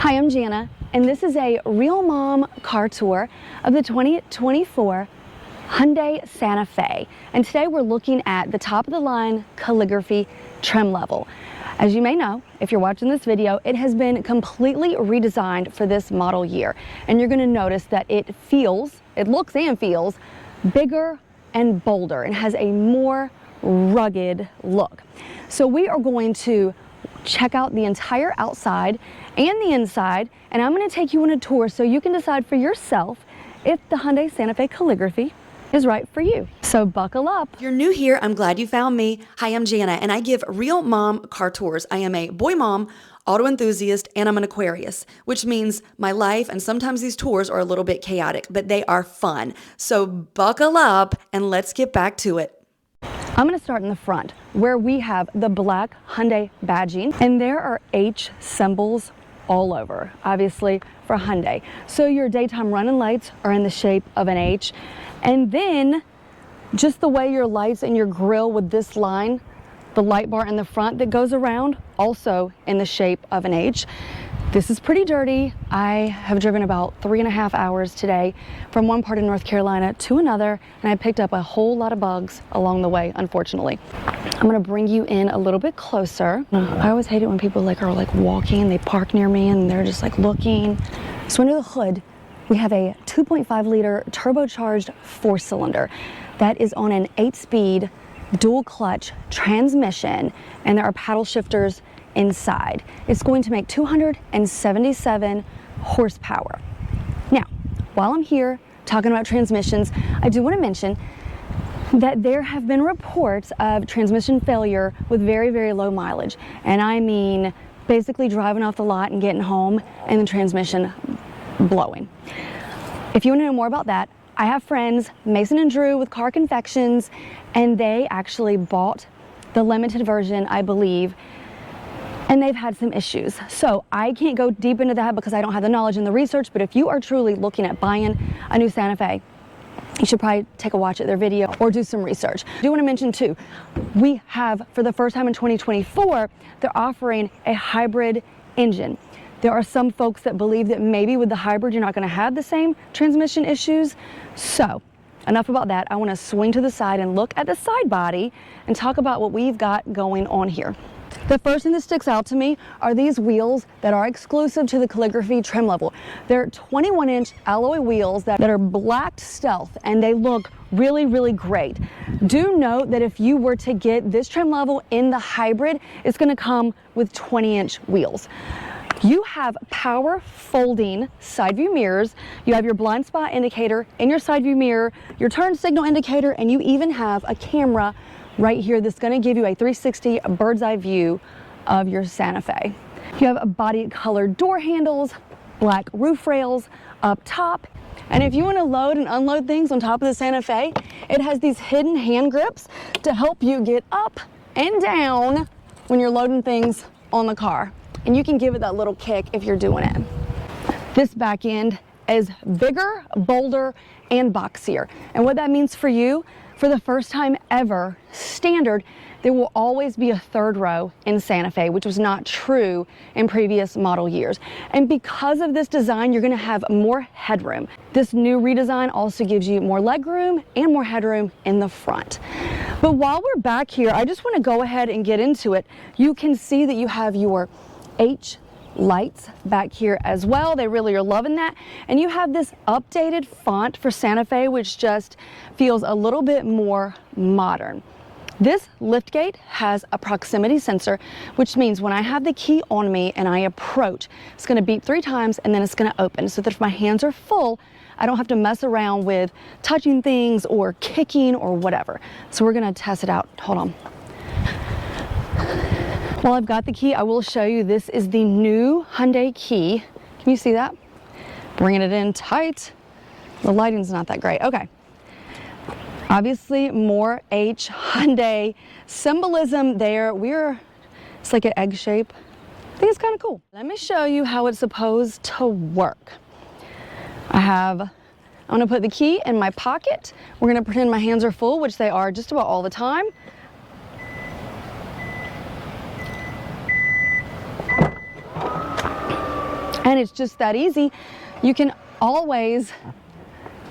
Hi, I'm Jana, and this is a Real Mom car tour of the 2024 Hyundai Santa Fe. And today we're looking at the top of the line Calligraphy trim level. As you may know, if you're watching this video, it has been completely redesigned for this model year. And you're gonna notice that it looks and feels bigger and bolder and has a more rugged look. So we are going to check out the entire outside and the inside, and I'm going to take you on a tour so you can decide for yourself if the Hyundai Santa Fe Calligraphy is right for you. So buckle up. If you're new here, I'm glad you found me. Hi, I'm Jana, and I give Real Mom car tours. I am a boy mom, auto enthusiast, and I'm an Aquarius, which means my life and sometimes these tours are a little bit chaotic, but they are fun. So buckle up and let's get back to it. I'm going to start in the front where we have the black Hyundai badging, and there are H symbols all over, obviously for Hyundai. So your daytime running lights are in the shape of an H, and then just the way your lights and your grille with this line, the light bar in the front that goes around, also in the shape of an H. This is pretty dirty. I have driven about 3.5 hours today from one part of North Carolina to another, and I picked up a whole lot of bugs along the way, unfortunately. I'm gonna bring you in a little bit closer. I always hate it when people are walking, they park near me and they're just looking. So under the hood, we have a 2.5 liter turbocharged 4-cylinder that is on an 8-speed dual clutch transmission, and there are paddle shifters inside. It's going to make 277 horsepower. Now, while I'm here talking about transmissions, I do want to mention that there have been reports of transmission failure with very, very low mileage. And I mean basically driving off the lot and getting home and the transmission blowing. If you want to know more about that, I have friends, Mason and Drew with Car Confections, and they actually bought the limited version, I believe, and they've had some issues. So I can't go deep into that because I don't have the knowledge and the research, but if you are truly looking at buying a new Santa Fe, you should probably take a watch at their video or do some research. I do want to mention too, we have, for the first time in 2024, they're offering a hybrid engine. There are some folks that believe that maybe with the hybrid, you're not going to have the same transmission issues. So enough about that. I want to swing to the side and look at the side body and talk about what we've got going on here. The first thing that sticks out to me are these wheels that are exclusive to the Calligraphy trim level. They're 21-inch alloy wheels that are black stealth, and they look really, really great. Do note that if you were to get this trim level in the hybrid, it's going to come with 20-inch wheels. You have power folding side view mirrors, you have your blind spot indicator in your side view mirror, your turn signal indicator, and you even have a camera right here that's going to give you a 360 bird's eye view of your Santa Fe. You have body colored door handles, black roof rails up top, and if you want to load and unload things on top of the Santa Fe, it has these hidden hand grips to help you get up and down when you're loading things on the car. And you can give it that little kick if you're doing it. This back end is bigger, bolder, and boxier. And what that means for you, for the first time ever, standard, there will always be a third row in Santa Fe, which was not true in previous model years. And because of this design, you're gonna have more headroom. This new redesign also gives you more legroom and more headroom in the front. But while we're back here, I just wanna go ahead and get into it. You can see that you have your H lights back here as well. They really are loving that. And you have this updated font for Santa Fe, which just feels a little bit more modern. This liftgate has a proximity sensor, which means when I have the key on me and I approach, it's going to beep 3 times and then it's going to open, so that if my hands are full, I don't have to mess around with touching things or kicking or whatever. So we're going to test it out. Hold on. While I've got the key, I will show you this is the new Hyundai key. Can you see that? Bringing it in tight. The lighting's not that great. Okay. Obviously more H Hyundai symbolism there. It's like an egg shape. I think it's kind of cool. Let me show you how it's supposed to work. I'm gonna put the key in my pocket. We're gonna pretend my hands are full, which they are just about all the time. And it's just that easy. You can always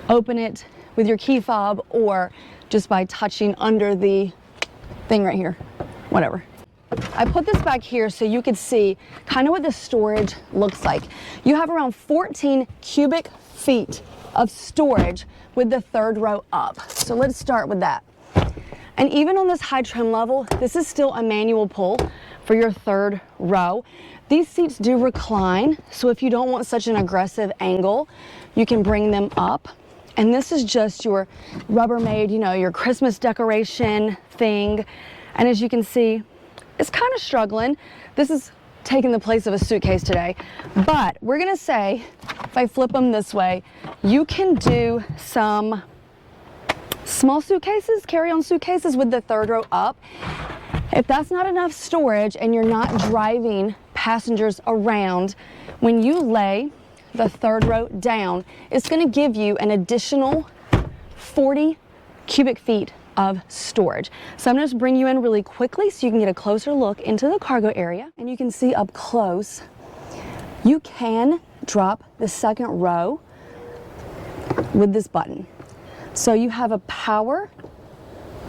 open it with your key fob or just by touching under the thing right here, whatever. I put this back here so you could see kind of what the storage looks like. You have around 14 cubic feet of storage with the third row up. So let's start with that. And even on this high trim level, this is still a manual pull for your third row. These seats do recline, so if you don't want such an aggressive angle, you can bring them up. And this is just your Rubbermaid, you know, your Christmas decoration thing. And as you can see, it's kind of struggling. This is taking the place of a suitcase today. But we're gonna say, if I flip them this way, you can do some small suitcases, carry-on suitcases with the third row up. If that's not enough storage and you're not driving passengers around, when you lay the third row down, it's gonna give you an additional 40 cubic feet of storage. So I'm gonna just bring you in really quickly so you can get a closer look into the cargo area. And you can see up close, you can drop the second row with this button. So you have a power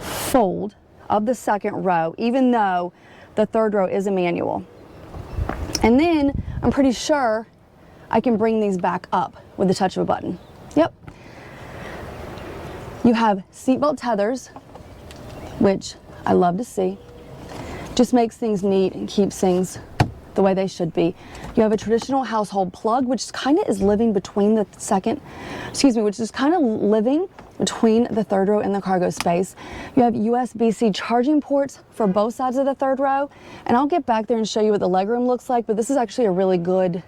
fold of the second row, even though the third row is a manual. And then I'm pretty sure I can bring these back up with the touch of a button. Yep. You have seatbelt tethers, which I love to see. Just makes things neat and keeps things the way they should be. You have a traditional household plug, which kind of is living between the which is kind of living between the third row and the cargo space. You have USB-C charging ports for both sides of the third row. And I'll get back there and show you what the legroom looks like, but this is actually a really good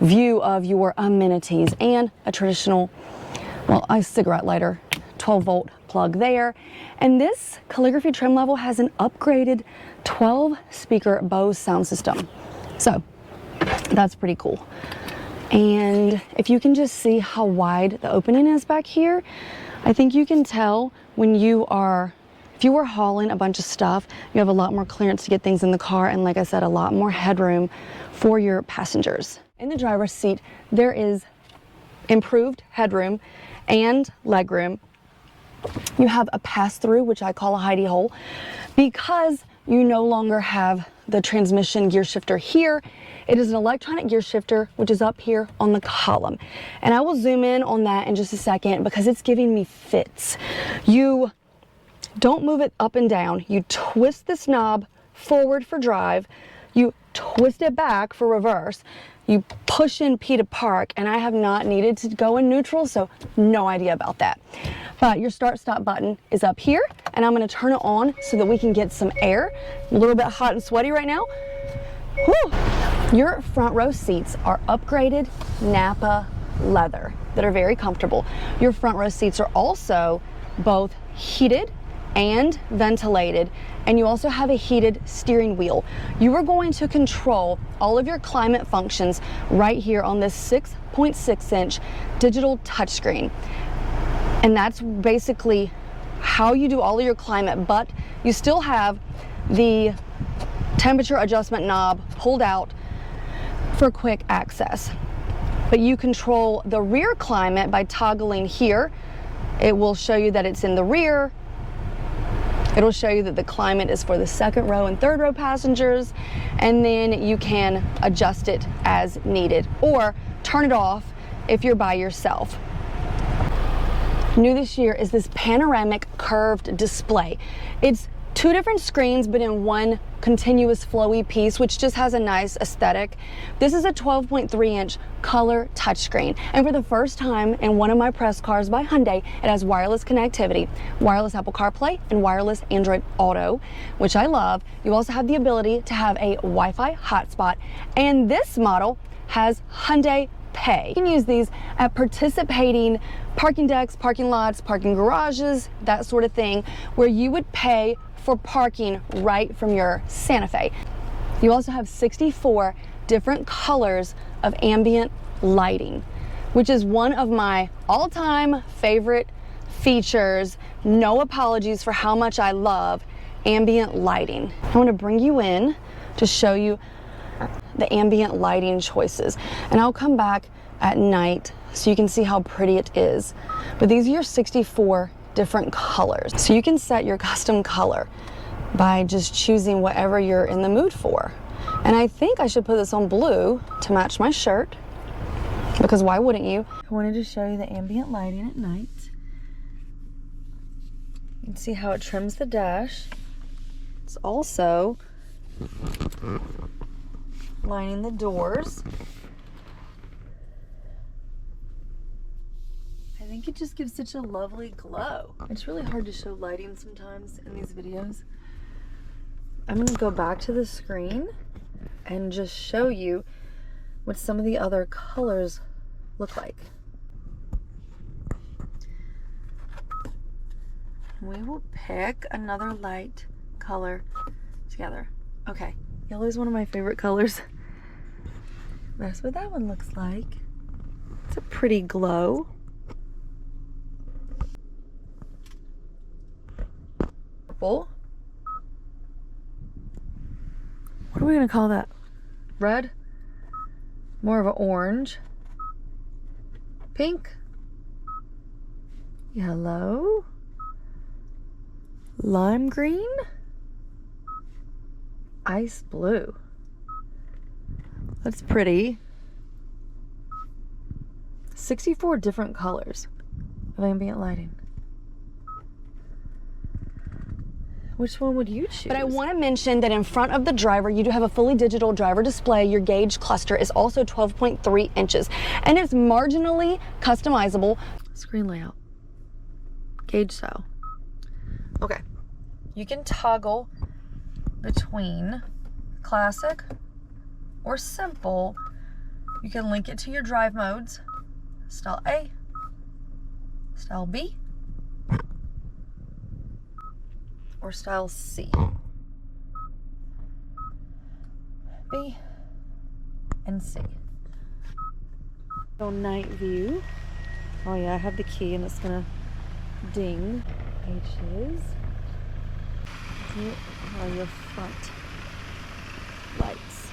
view of your amenities and a traditional, well, a cigarette lighter, 12-volt plug there. And this Calligraphy trim level has an upgraded 12-speaker Bose sound system. So that's pretty cool. And if you can just see how wide the opening is back here, I think you can tell when if you were hauling a bunch of stuff, you have a lot more clearance to get things in the car, and like I said, a lot more headroom for your passengers. In the driver's seat, there is improved headroom and legroom. You have a pass-through, which I call a hidey hole, because you no longer have the transmission gear shifter here. It is an electronic gear shifter, which is up here on the column. And I will zoom in on that in just a second because it's giving me fits. You don't move it up and down. You twist this knob forward for drive. You twist it back for reverse. You push in P to park, and I have not needed to go in neutral, so no idea about that. But your start-stop button is up here, and I'm gonna turn it on so that we can get some air. I'm a little bit hot and sweaty right now. Whew. Your front row seats are upgraded Napa leather that are very comfortable. Your front row seats are also both heated and ventilated, and you also have a heated steering wheel. You are going to control all of your climate functions right here on this 6.6-inch digital touchscreen. And that's basically how you do all of your climate, but you still have the temperature adjustment knob pulled out for quick access. But you control the rear climate by toggling here. It will show you that it's in the rear. It'll show you that the climate is for the second row and third row passengers, and then you can adjust it as needed or turn it off if you're by yourself. New this year is this panoramic curved display. It's two different screens but in one continuous flowy piece, which just has a nice aesthetic. This is a 12.3-inch color touchscreen, and for the first time in one of my press cars by Hyundai, it has wireless connectivity, wireless Apple CarPlay, and wireless Android Auto, which I love. You also have the ability to have a Wi-Fi hotspot, and this model has Hyundai Pay. You can use these at participating parking decks, parking lots, parking garages, that sort of thing, where you would pay for parking right from your Santa Fe. You also have 64 different colors of ambient lighting, which is one of my all-time favorite features. No apologies for how much I love ambient lighting. I want to bring you in to show you the ambient lighting choices. And I'll come back at night so you can see how pretty it is. But these are your 64 different colors. So you can set your custom color by just choosing whatever you're in the mood for. And I think I should put this on blue to match my shirt, because why wouldn't you? I wanted to show you the ambient lighting at night. You can see how it trims the dash. It's also lining the doors. I think it just gives such a lovely glow. It's really hard to show lighting sometimes in these videos. I'm gonna go back to the screen and just show you what some of the other colors look like. We will pick another light color together. Okay, yellow is one of my favorite colors. That's what that one looks like. It's a pretty glow. Purple. What are we gonna call that? Red? More of an orange. Pink. Yellow. Lime green. Ice blue. That's pretty. 64 different colors of ambient lighting. Which one would you choose? But I want to mention that in front of the driver, you do have a fully digital driver display. Your gauge cluster is also 12.3 inches, and it's marginally customizable. Screen layout, gauge style. Okay, you can toggle between classic or simple. You can link it to your drive modes, style A, style B, or style C. B and C. So night view. Oh yeah, I have the key and it's gonna ding. H's. Here are your front lights.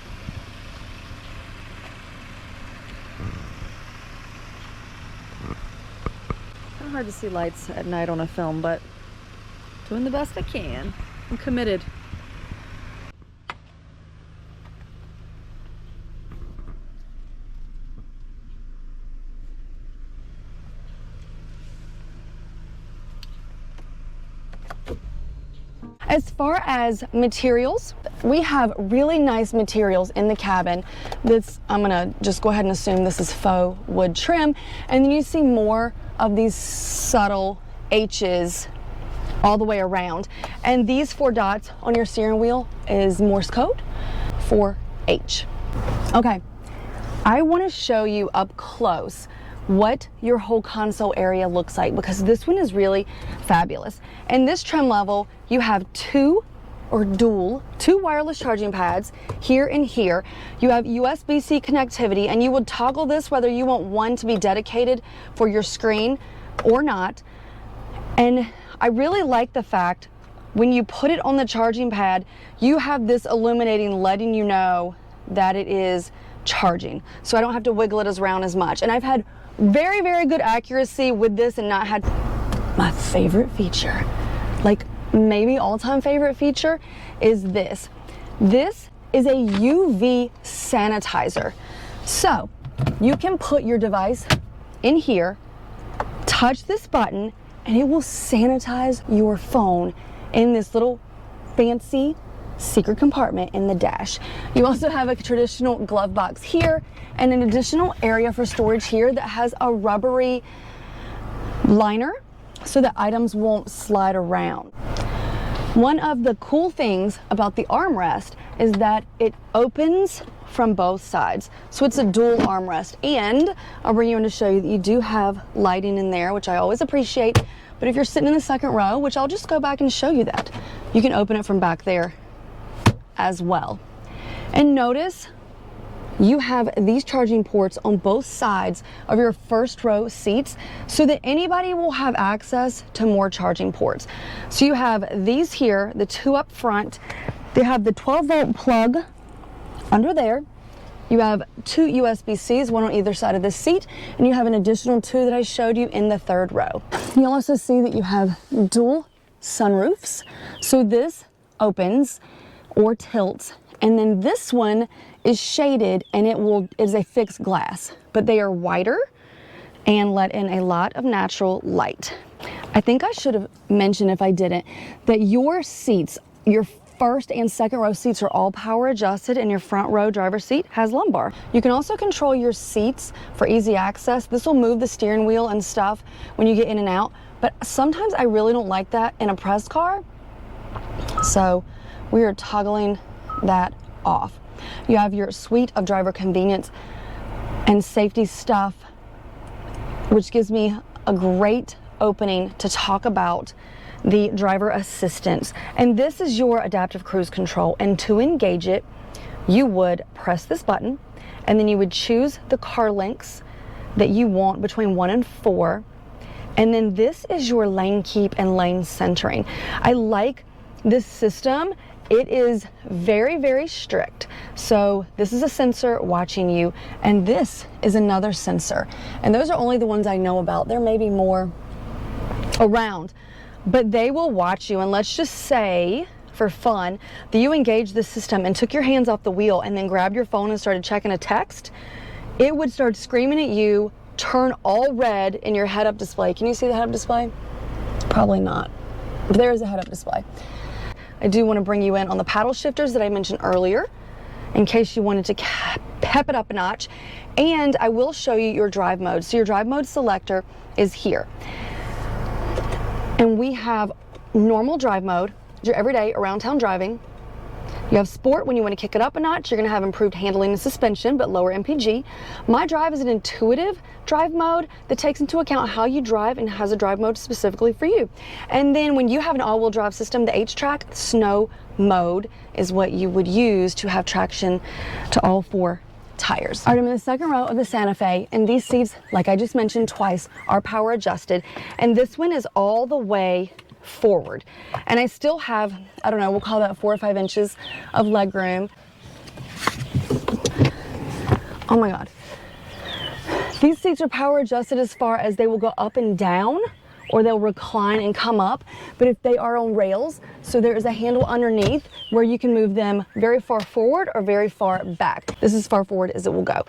Kind of hard to see lights at night on a film, but doing the best I can. I'm committed. As far as materials, we have really nice materials in the cabin. This, I'm gonna just go ahead and assume this is faux wood trim. And then you see more of these subtle H's all the way around. And these 4 dots on your steering wheel is Morse code for H. Okay, I want to show you up close what your whole console area looks like, because this one is really fabulous. In this trim level, you have 2 wireless charging pads here and here. You have USB-C connectivity, and you would toggle this whether you want one to be dedicated for your screen or not. And I really like the fact when you put it on the charging pad, you have this illuminating letting you know that it is charging. So I don't have to wiggle it around as much. And I've had very, very good accuracy with this and not had my favorite feature, like maybe all-time favorite feature, is this. This is a UV sanitizer. So you can put your device in here, touch this button, and it will sanitize your phone in this little fancy secret compartment in the dash. You also have a traditional glove box here and an additional area for storage here that has a rubbery liner so that items won't slide around. One of the cool things about the armrest is that it opens from both sides. So it's a dual armrest, and I'll bring you in to show you that you do have lighting in there, which I always appreciate. But if you're sitting in the second row, which I'll just go back and show you that, you can open it from back there as well. And notice you have these charging ports on both sides of your first row seats so that anybody will have access to more charging ports. So you have these here, the 2 up front. They have the 12-volt plug Under there, you have 2 USB-Cs, one on either side of the seat, and you have an additional 2 that I showed you in the 3rd row. You'll also see that you have dual sunroofs. So this opens or tilts, and then this one is shaded and it is a fixed glass, but they are wider and let in a lot of natural light. I think I should have mentioned, if I didn't, that your seats, your first and second row seats, are all power adjusted, and your front row driver's seat has lumbar. You can also control your seats for easy access. This will move the steering wheel and stuff when you get in and out, but sometimes I really don't like that in a press car, so we are toggling that off. You have your suite of driver convenience and safety stuff, which gives me a great opening to talk about the driver assistance. And this is your adaptive cruise control, and to engage it, you would press this button, and then you would choose the car lengths that you want between 1 and 4, and then this is your lane keep and lane centering. I like this system. It is very, very strict. So this is a sensor watching you, and this is another sensor, and those are only the ones I know about. There may be more around, but they will watch you. And let's just say, for fun, that you engaged the system and took your hands off the wheel and then grabbed your phone and started checking a text, it would start screaming at you, turn all red in your head-up display. Can you see the head-up display? Probably not, but there is a head-up display. I do want to bring you in on the paddle shifters that I mentioned earlier, in case you wanted to pep it up a notch. And I will show you your drive mode. So your drive mode selector is here. And we have normal drive mode, your everyday around town driving. You have sport when you want to kick it up a notch. You're going to have improved handling and suspension, but lower MPG. My drive is an intuitive drive mode that takes into account how you drive and has a drive mode specifically for you. And then when you have an all-wheel drive system, the H-Track snow mode is what you would use to have traction to all 4 tires. All right, I'm in the second row of the Santa Fe, and these seats, like I just mentioned twice, are power adjusted, and this one is all the way forward. And I still have, I don't know, we'll call that 4 or 5 inches of leg room. Oh my God. These seats are power adjusted as far as they will go up and down, or they'll recline and come up, but if they are on rails, so there is a handle underneath where you can move them very far forward or very far back. This is as far forward as it will go.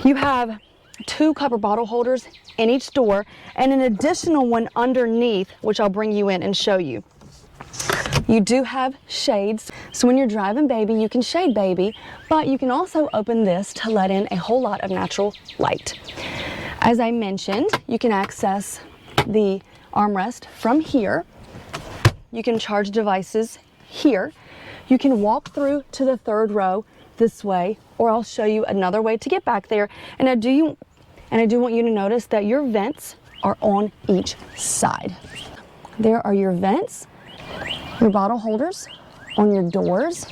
You have 2 copper bottle holders in each door and an additional one underneath, which I'll bring you in and show you. You do have shades, so when you're driving baby, you can shade baby, but you can also open this to let in a whole lot of natural light. As I mentioned, you can access the armrest from here. You can charge devices here. You can walk through to the 3rd row this way, or I'll show you another way to get back there. And I do want you to notice that your vents are on each side. There are your vents, your bottle holders on your doors.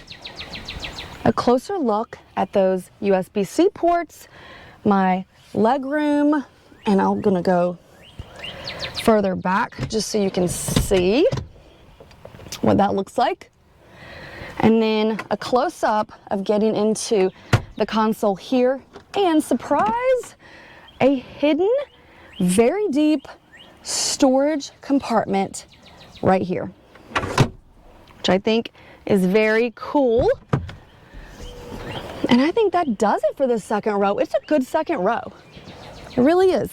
A closer look at those USB-C ports, my leg room, and I'm gonna go further back just so you can see what that looks like. And then a close-up of getting into the console here, and surprise, a hidden, very deep storage compartment right here, which I think is very cool. And I think that does it for the second row. It's a good second row. It really is.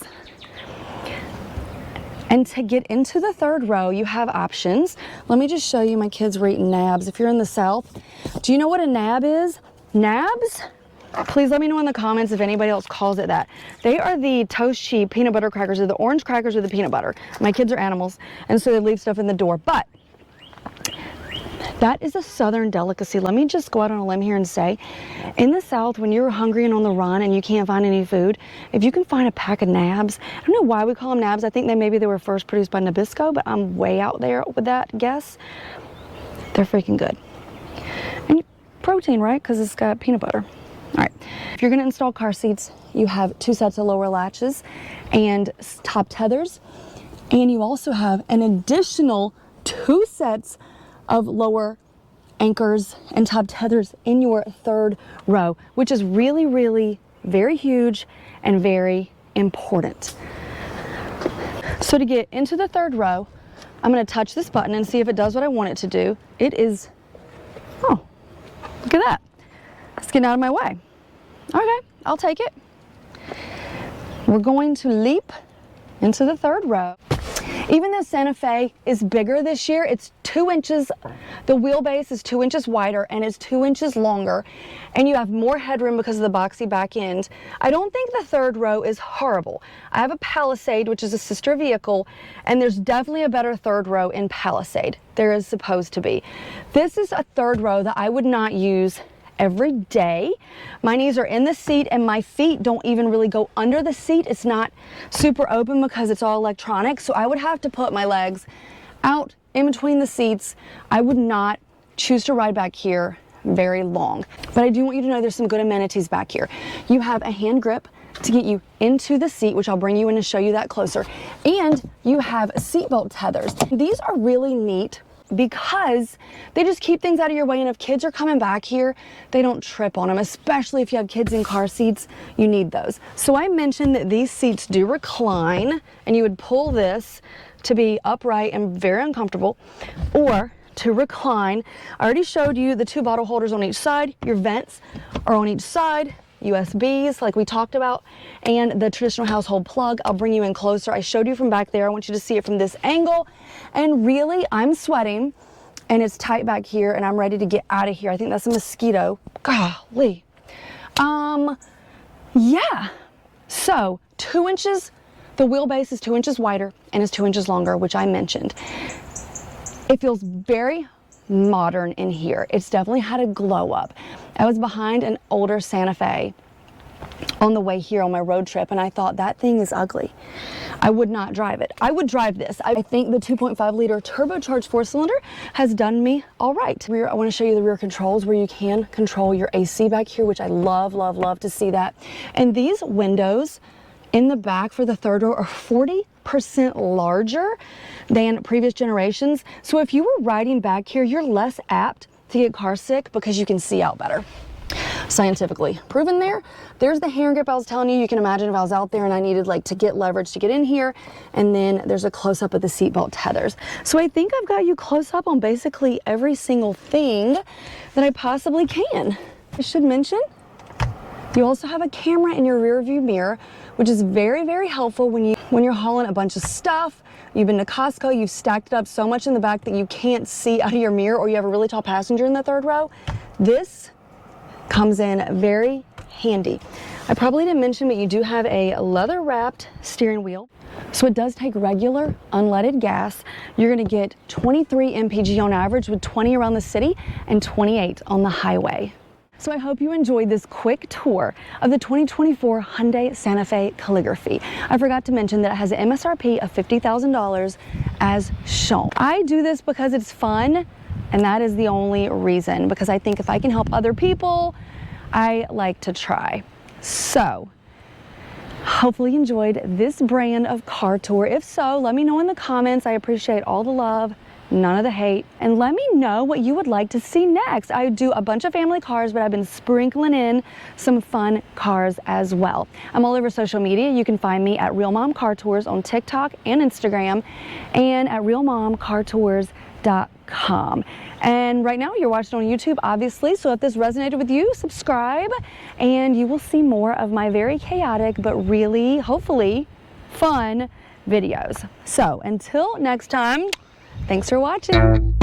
And to get into the 3rd row, you have options. Let me just show you. My kids were eating nabs. If you're in the South, do you know what a nab is? Nabs? Please let me know in the comments if anybody else calls it that. They are the toast cheap peanut butter crackers, or the orange crackers with the peanut butter. My kids are animals, and so they leave stuff in the door. But that is a Southern delicacy. Let me just go out on a limb here and say, in the South, when you're hungry and on the run and you can't find any food, if you can find a pack of nabs, I don't know why we call them nabs. I think maybe they were first produced by Nabisco, but I'm way out there with that guess. They're freaking good. And protein, right? Because it's got peanut butter. All right, if you're gonna install car seats, you have 2 sets of lower latches and top tethers, and you also have an additional 2 sets of lower anchors and top tethers in your third row, which is really, really very huge and very important. So to get into the third row, I'm going to touch this button and see if it does what I want it to do. It is, oh, look at that. It's getting out of my way. Okay, I'll take it. We're going to leap into the third row. Even though Santa Fe is bigger this year, it's 2 inches, the wheelbase is 2 inches wider and is 2 inches longer, and you have more headroom because of the boxy back end. I don't think the third row is horrible. I have a Palisade, which is a sister vehicle, and there's definitely a better third row in Palisade. There is supposed to be. This is a third row that I would not use every day. My knees are in the seat and my feet don't even really go under the seat. It's not super open because it's all electronic. So I would have to put my legs out in between the seats. I would not choose to ride back here very long. But I do want you to know there's some good amenities back here. You have a hand grip to get you into the seat, which I'll bring you in and show you that closer. And you have seatbelt tethers. These are really neat because they just keep things out of your way, and if kids are coming back here, they don't trip on them, especially if you have kids in car seats. You need those. So I mentioned that these seats do recline, and you would pull this to be upright and very uncomfortable, or to recline. I already showed you the 2 bottle holders on each side. Your vents are on each side. USBs like we talked about, and the traditional household plug. I'll bring you in closer. I showed you from back there. I want you to see it from this angle. And really, I'm sweating and it's tight back here and I'm ready to get out of here. I think that's a mosquito. Golly. Yeah. So 2 inches, the wheelbase is 2 inches wider and is 2 inches longer, which I mentioned. It feels very modern in here. It's definitely had a glow up. I was behind an older Santa Fe on the way here on my road trip, and I thought that thing is ugly. I would not drive it. I would drive this. I think the 2.5 liter turbocharged 4-cylinder has done me all right. I want to show you the rear controls where you can control your AC back here, which I love, love, love to see that. And these windows in the back for the third row are 40% larger than previous generations. So if you were riding back here, you're less apt to get car sick because you can see out better. Scientifically proven there. There's the hand grip I was telling you. You can imagine if I was out there and I needed like to get leverage to get in here. And then there's a close up of the seatbelt tethers. So I think I've got you close up on basically every single thing that I possibly can. I should mention, you also have a camera in your rear view mirror, which is very, very helpful when you're hauling a bunch of stuff. You've been to Costco, you've stacked it up so much in the back that you can't see out of your mirror, or you have a really tall passenger in the third row. This comes in very handy. I probably didn't mention, but you do have a leather wrapped steering wheel. So it does take regular unleaded gas. You're gonna get 23 mpg on average, with 20 around the city and 28 on the highway. So I hope you enjoyed this quick tour of the 2024 Hyundai Santa Fe Calligraphy. I forgot to mention that it has an MSRP of $50,000 as shown. I do this because it's fun, and that is the only reason, because I think if I can help other people, I like to try. So hopefully you enjoyed this brand of car tour. If so, let me know in the comments. I appreciate all the love, none of the hate, and let me know what you would like to see next. I do a bunch of family cars, but I've been sprinkling in some fun cars as well. I'm all over social media. You can find me at Real Mom Car Tours on TikTok and Instagram, and at realmomcartours.com. And right now you're watching on YouTube, obviously, so if this resonated with you, subscribe and you will see more of my very chaotic but really, hopefully, fun videos. So until next time, thanks for watching.